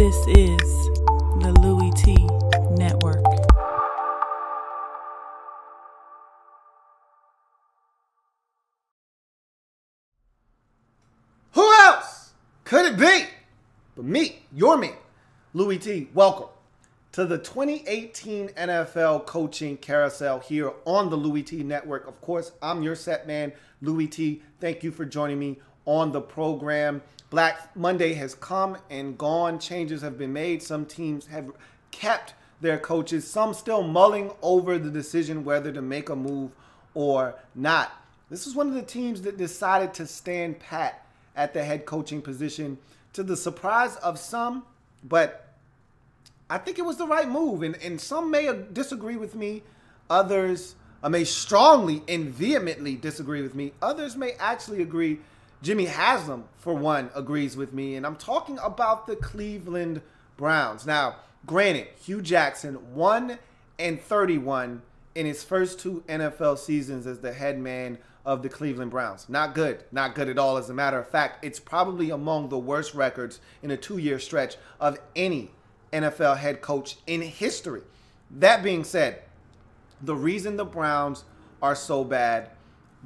This is the Louie T Network. Who else could it be but me, your man, Louie T? Welcome to the 2018 NFL Coaching Carousel here on the Louie T Network. Of course, I'm your set man, Louie T. Thank you for joining me on the program. Black Monday has come and gone. Changes have been made. Some teams have kept their coaches. Some still mulling over the decision whether to make a move or not. This is one of the teams that decided to stand pat at the head coaching position to the surprise of some, but I think it was the right move. And some may disagree with me. Others may strongly and vehemently disagree with me. Others may actually agree. Jimmy Haslam, for one, agrees with me, and I'm talking about the Cleveland Browns. Now, granted, Hugh Jackson 1-31 in his first two NFL seasons as the head man of the Cleveland Browns. Not good. Not good at all. As a matter of fact, it's probably among the worst records in a two-year stretch of any NFL head coach in history. That being said, the reason the Browns are so bad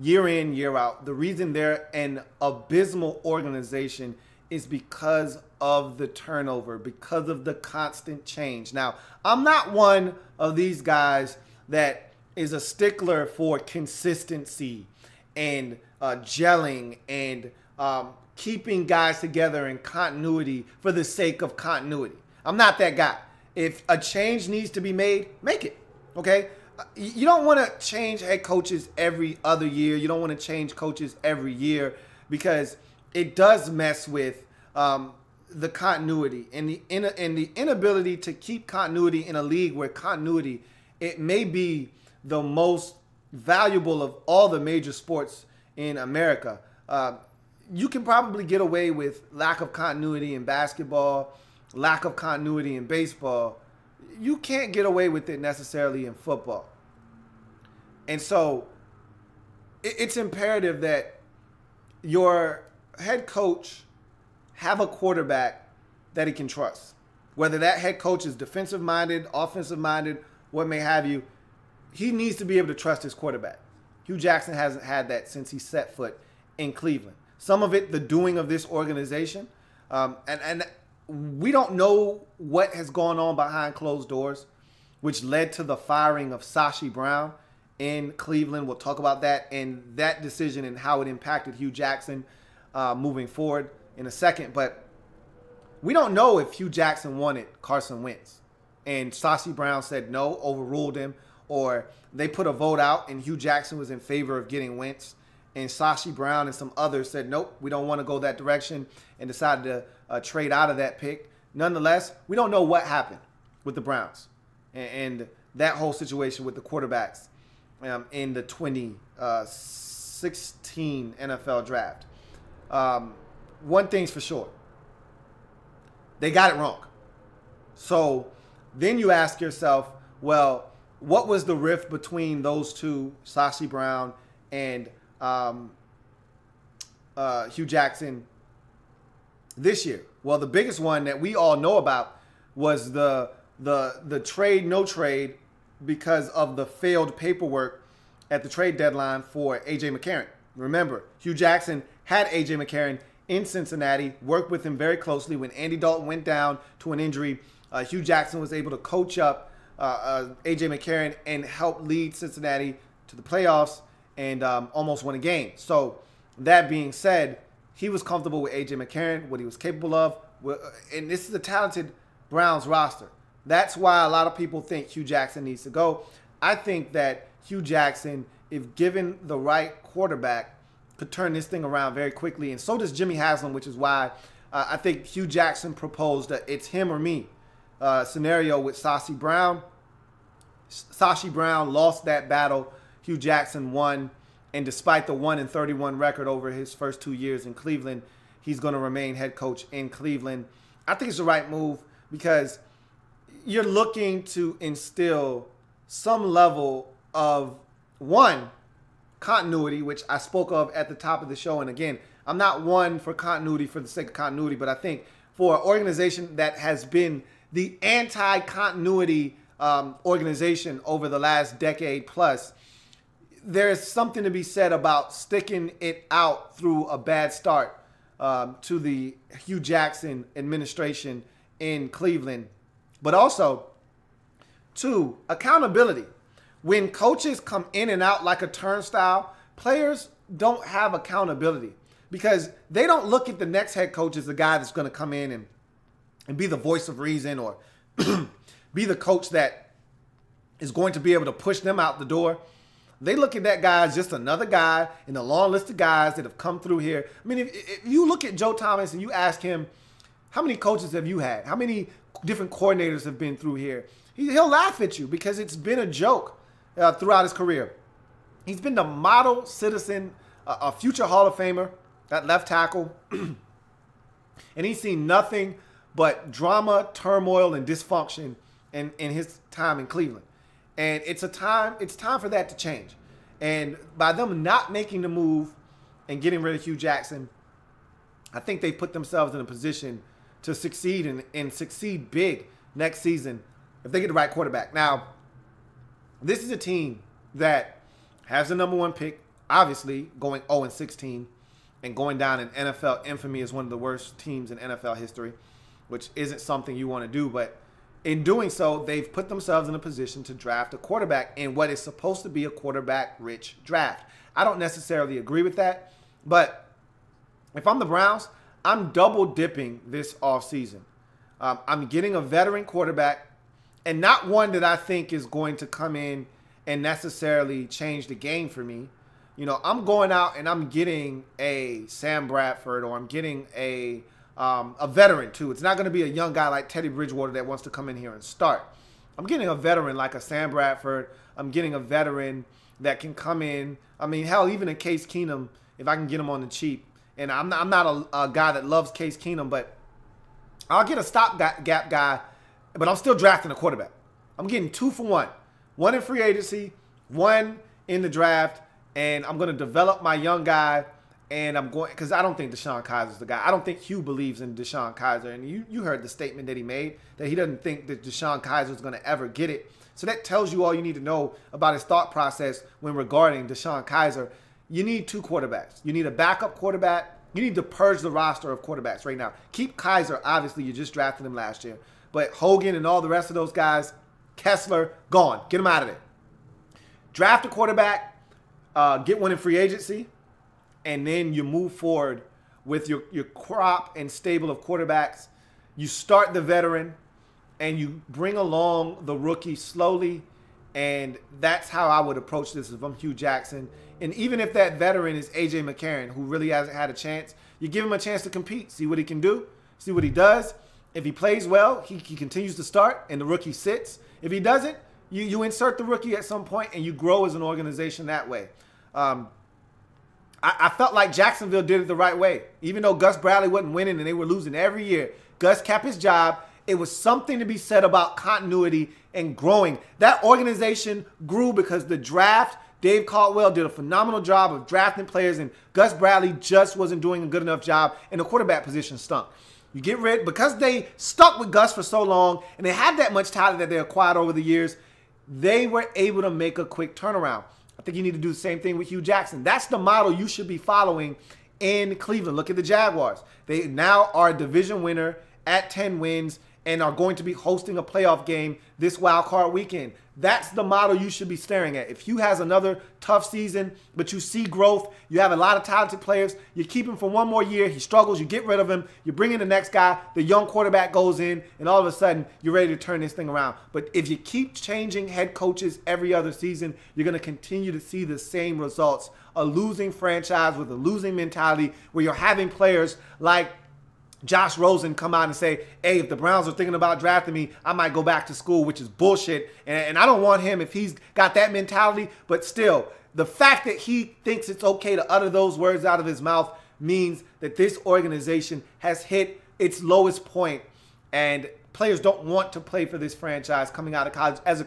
year in, year out, the reason they're an abysmal organization is because of the turnover, because of the constant change. Now, I'm not one of these guys that is a stickler for consistency and gelling and keeping guys together in continuity for the sake of continuity. I'm not that guy. If a change needs to be made, make it, okay? You don't want to change head coaches every other year. You don't want to change coaches every year because it does mess with the continuity and the inability to keep continuity in a league where continuity, it may be the most valuable of all the major sports in America. You can probably get away with lack of continuity in basketball, lack of continuity in baseball. You can't get away with it necessarily in football. And so it's imperative that your head coach have a quarterback that he can trust. Whether that head coach is defensive-minded, offensive-minded, what may have you, he needs to be able to trust his quarterback. Hugh Jackson hasn't had that since he set foot in Cleveland. Some of it, the doing of this organization, and we don't know what has gone on behind closed doors, which led to the firing of Sashi Brown in Cleveland. We'll talk about that and that decision and how it impacted Hugh Jackson moving forward in a second. But we don't know if Hugh Jackson wanted Carson Wentz and Sashi Brown said no, overruled him, or they put a vote out and Hugh Jackson was in favor of getting Wentz and Sashi Brown and some others said, nope, we don't want to go that direction and decided to trade out of that pick. Nonetheless, we don't know what happened with the Browns and that whole situation with the quarterbacks in the 2016 NFL draft. One thing's for sure. They got it wrong. So then you ask yourself, well, what was the rift between those two, Sashi Brown and Hugh Jackson this year? Well, the biggest one that we all know about was the trade, no trade, because of the failed paperwork at the trade deadline for A.J. McCarron. Remember, Hugh Jackson had A.J. McCarron in Cincinnati, worked with him very closely. When Andy Dalton went down to an injury, Hugh Jackson was able to coach up A.J. McCarron and help lead Cincinnati to the playoffs and almost won a game. So that being said, he was comfortable with A.J. McCarron, what he was capable of. And this is a talented Browns roster. That's why a lot of people think Hugh Jackson needs to go. I think that Hugh Jackson, if given the right quarterback, could turn this thing around very quickly. And so does Jimmy Haslam, which is why I think Hugh Jackson proposed that it's him or me scenario with Sashi Brown. Sashi Brown lost that battle. Hugh Jackson won. And despite the 1-31 record over his first 2 years in Cleveland, he's going to remain head coach in Cleveland. I think it's the right move because you're looking to instill some level of, one, continuity, which I spoke of at the top of the show. And again, I'm not one for continuity for the sake of continuity, but I think for an organization that has been the anti-continuity organization over the last decade plus, there's something to be said about sticking it out through a bad start to the Hugh Jackson administration in Cleveland. But also, two, accountability. When coaches come in and out like a turnstile, players don't have accountability because they don't look at the next head coach as the guy that's going to come in and be the voice of reason or be the coach that is going to be able to push them out the door. They look at that guy as just another guy in the long list of guys that have come through here. I mean, if you look at Joe Thomas and you ask him, how many coaches have you had? How many different coordinators have been through here? He'll laugh at you because it's been a joke throughout his career. He's been the model citizen, a future Hall of Famer, that left tackle. And he's seen nothing but drama, turmoil, and dysfunction in his time in Cleveland. And it's time for that to change. And by them not making the move and getting rid of Hugh Jackson, I think they put themselves in a position to succeed and succeed big next season if they get the right quarterback. Now, this is a team that has the #1 pick, obviously going 0-16 and going down in NFL infamy as one of the worst teams in NFL history, which isn't something you want to do. But in doing so, they've put themselves in a position to draft a quarterback in what is supposed to be a quarterback-rich draft. I don't necessarily agree with that, but if I'm the Browns, I'm double-dipping this offseason. I'm getting a veteran quarterback, and not one that I think is going to come in and necessarily change the game for me. You know, I'm going out and I'm getting a Sam Bradford, or I'm getting a veteran too. It's not going to be a young guy like Teddy Bridgewater that wants to come in here and start. I'm getting a veteran like a Sam Bradford. I'm getting a veteran that can come in. I mean, hell, even a Case Keenum, if I can get him on the cheap. And I'm not a guy that loves Case Keenum, but I'll get a stopgap guy, but I'm still drafting a quarterback. I'm getting 2 for 1. 1 in free agency, 1 in the draft, and I'm going to develop my young guy. And I'm going, because I don't think Deshaun Kaiser's the guy. I don't think Hugh believes in Deshaun Kaiser. And you heard the statement that he made, that he doesn't think that Deshaun Kaiser's going to ever get it. So that tells you all you need to know about his thought process when regarding Deshaun Kaiser. You need 2 quarterbacks. You need a backup quarterback. You need to purge the roster of quarterbacks right now. Keep Kaiser. Obviously, you just drafted him last year. But Hogan and all the rest of those guys, Kessler, gone. Get them out of there. Draft a quarterback. Get one in free agency. And then you move forward with your crop and stable of quarterbacks. You start the veteran, and you bring along the rookie slowly. And that's how I would approach this if I'm Hugh Jackson. And even if that veteran is A.J. McCarron, who really hasn't had a chance, you give him a chance to compete, see what he can do, see what he does. If he plays well, he continues to start, and the rookie sits. If he doesn't, you insert the rookie at some point, and you grow as an organization that way. I felt like Jacksonville did it the right way. Even though Gus Bradley wasn't winning and they were losing every year, Gus kept his job. It was something to be said about continuity and growing. That organization grew because the draft, Dave Caldwell did a phenomenal job of drafting players, and Gus Bradley just wasn't doing a good enough job, and the quarterback position stunk. You get rid, because they stuck with Gus for so long, and they had that much talent that they acquired over the years, they were able to make a quick turnaround. I think you need to do the same thing with Hugh Jackson. That's the model you should be following in Cleveland. Look at the Jaguars. They now are a division winner at 10 wins and are going to be hosting a playoff game this wild card weekend. That's the model you should be staring at. If Hugh has another tough season, but you see growth, you have a lot of talented players, you keep him for one more year, he struggles, you get rid of him, you bring in the next guy, the young quarterback goes in, and all of a sudden, you're ready to turn this thing around. But if you keep changing head coaches every other season, you're going to continue to see the same results. A losing franchise with a losing mentality where you're having players like Josh Rosen come out and say, hey, if the Browns are thinking about drafting me, I might go back to school, which is bullshit. And I don't want him if he's got that mentality. But still, the fact that he thinks it's okay to utter those words out of his mouth means that this organization has hit its lowest point. And players don't want to play for this franchise coming out of college. As a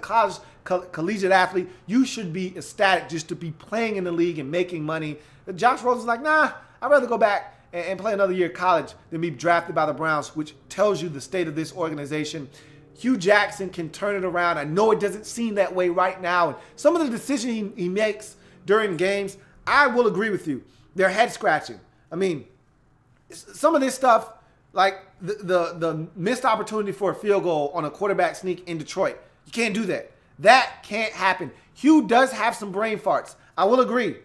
collegiate athlete, you should be ecstatic just to be playing in the league and making money. Josh Rosen's like, nah, I'd rather go back and play another year of college than be drafted by the Browns, which tells you the state of this organization. Hugh Jackson can turn it around. I know it doesn't seem that way right now. And some of the decisions he makes during games, I will agree with you. They're head scratching. I mean, some of this stuff, like the missed opportunity for a field goal on a quarterback sneak in Detroit, you can't do that. That can't happen. Hugh does have some brain farts. I will agree.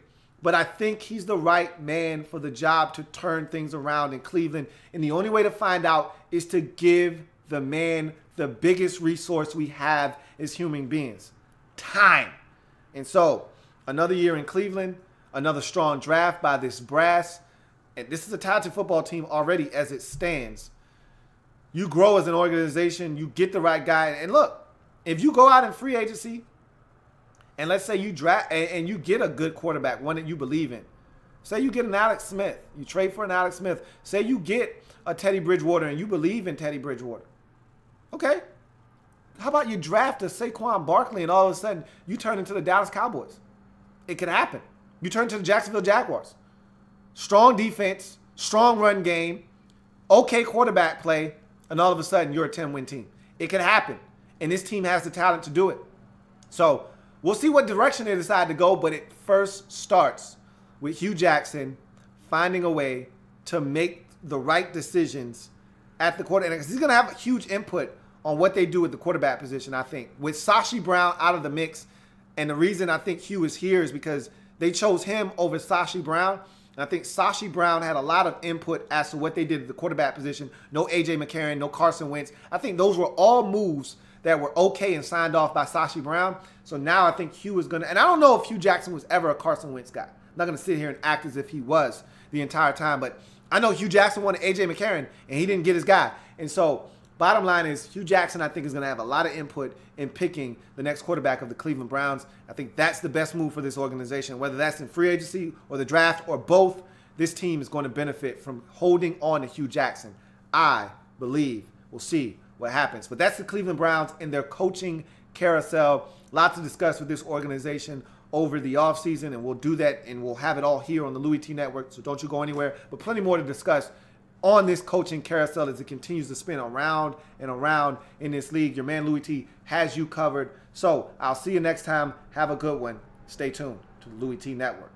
But I think he's the right man for the job to turn things around in Cleveland. And the only way to find out is to give the man the biggest resource we have as human beings: time. And so, another year in Cleveland, another strong draft by this brass. And this is a talented football team already as it stands. You grow as an organization. You get the right guy. And look, if you go out in free agency, and let's say you draft and you get a good quarterback, one that you believe in. Say you get an Alex Smith. You trade for an Alex Smith. Say you get a Teddy Bridgewater and you believe in Teddy Bridgewater. Okay. How about you draft a Saquon Barkley and all of a sudden you turn into the Dallas Cowboys? It could happen. You turn to the Jacksonville Jaguars. Strong defense, strong run game, okay quarterback play, and all of a sudden you're a 10-win team. It could happen. And this team has the talent to do it. So we'll see what direction they decide to go, but it first starts with Hugh Jackson finding a way to make the right decisions at the quarterback. Because he's going to have a huge input on what they do at the quarterback position, I think. With Sashi Brown out of the mix, and the reason I think Hugh is here is because they chose him over Sashi Brown. And I think Sashi Brown had a lot of input as to what they did at the quarterback position. No A.J. McCarron, no Carson Wentz. I think those were all moves that were okay and signed off by Sashi Brown. So now I think Hugh is going to, and I don't know if Hugh Jackson was ever a Carson Wentz guy. I'm not going to sit here and act as if he was the entire time, but I know Hugh Jackson wanted A.J. McCarron, and he didn't get his guy. And so bottom line is Hugh Jackson, I think, is going to have a lot of input in picking the next quarterback of the Cleveland Browns. I think that's the best move for this organization, whether that's in free agency or the draft or both. This team is going to benefit from holding on to Hugh Jackson. I believe we'll see what happens. But that's the Cleveland Browns and their coaching carousel. Lots to discuss with this organization over the offseason, and we'll do that, and we'll have it all here on the Louie T Network, so don't you go anywhere. But plenty more to discuss on this coaching carousel as it continues to spin around and around in this league. Your man Louie T has you covered. So I'll see you next time. Have a good one. Stay tuned to the Louie T Network.